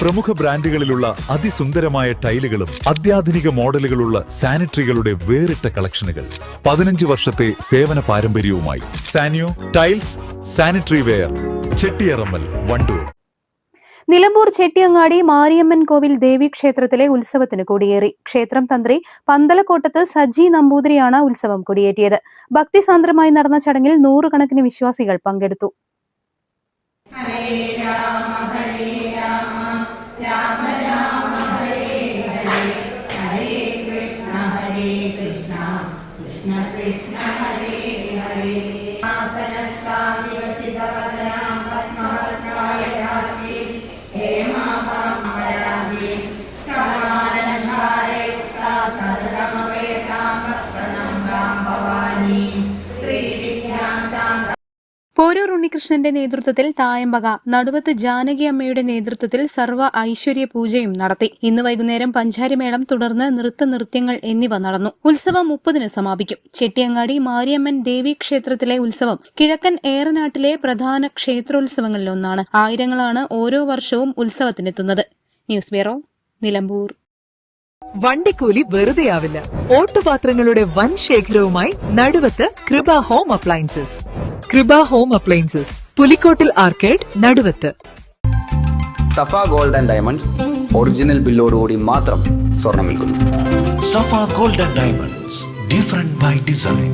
പ്രമുഖ ബ്രാൻഡുകളിലുള്ള അതിസുന്ദരമായ ടൈലുകളും അത്യാധുനിക മോഡലുകളുള്ള സാനിറ്ററികളുടെ വേറിട്ട കളക്ഷനുകൾ. 15 വർഷത്തെ സേവന പാരമ്പര്യവുമായി Saniyo tiles, sanitary ware, Chettiyarammal, Wandoor. Nilambur Chettiyangadi Mariamman കോവിൽ ദേവീക്ഷേത്രത്തിലെ ഉത്സവത്തിന് കൊടിയേറി. ക്ഷേത്രം തന്ത്രി പന്തലക്കോട്ടത്ത് സജി നമ്പൂതിരിയാണ് ഉത്സവം കൊടിയേറ്റിയത്. ഭക്തിസാന്ദ്രമായി നടന്ന ചടങ്ങിൽ 100 കണക്കിന് വിശ്വാസികൾ പങ്കെടുത്തു. പോരൂർ ഉണ്ണികൃഷ്ണന്റെ നേതൃത്വത്തിൽ തായമ്പക, നടുവത്ത് ജാനകി അമ്മയുടെ നേതൃത്വത്തിൽ സർവ്വ ഐശ്വര്യ പൂജയും നടത്തി. ഇന്ന് വൈകുന്നേരം പഞ്ചാരിമേളം, തുടർന്ന് നൃത്യങ്ങൾ എന്നിവ നടന്നു. ഉത്സവം 30-ന് സമാപിക്കും. ചെട്ടിയങ്ങാടി മാരിയമ്മൻ ദേവീക്ഷേത്രത്തിലെ ഉത്സവം കിഴക്കൻ ഏറനാട്ടിലെ പ്രധാന ക്ഷേത്രോത്സവങ്ങളിലൊന്നാണ്. ആയിരങ്ങളാണ് ഓരോ വർഷവും ഉത്സവത്തിനെത്തുന്നത്. News bureau, Nilambur. വണ്ടിക്കൂലി വെറുതെയാവില്ല. ഓട്ടുപാത്രങ്ങളുടെ വൻ ശേഖരവുമായി Naduvath Kripa home appliances. Kripa home appliances, Pulikkottil arcade, Naduvath. Safa gold and diamonds original ബില്ലോടുകൂടി മാത്രം സ്വർണം വിൽക്കുന്നു. Safa gold and diamonds, different by design.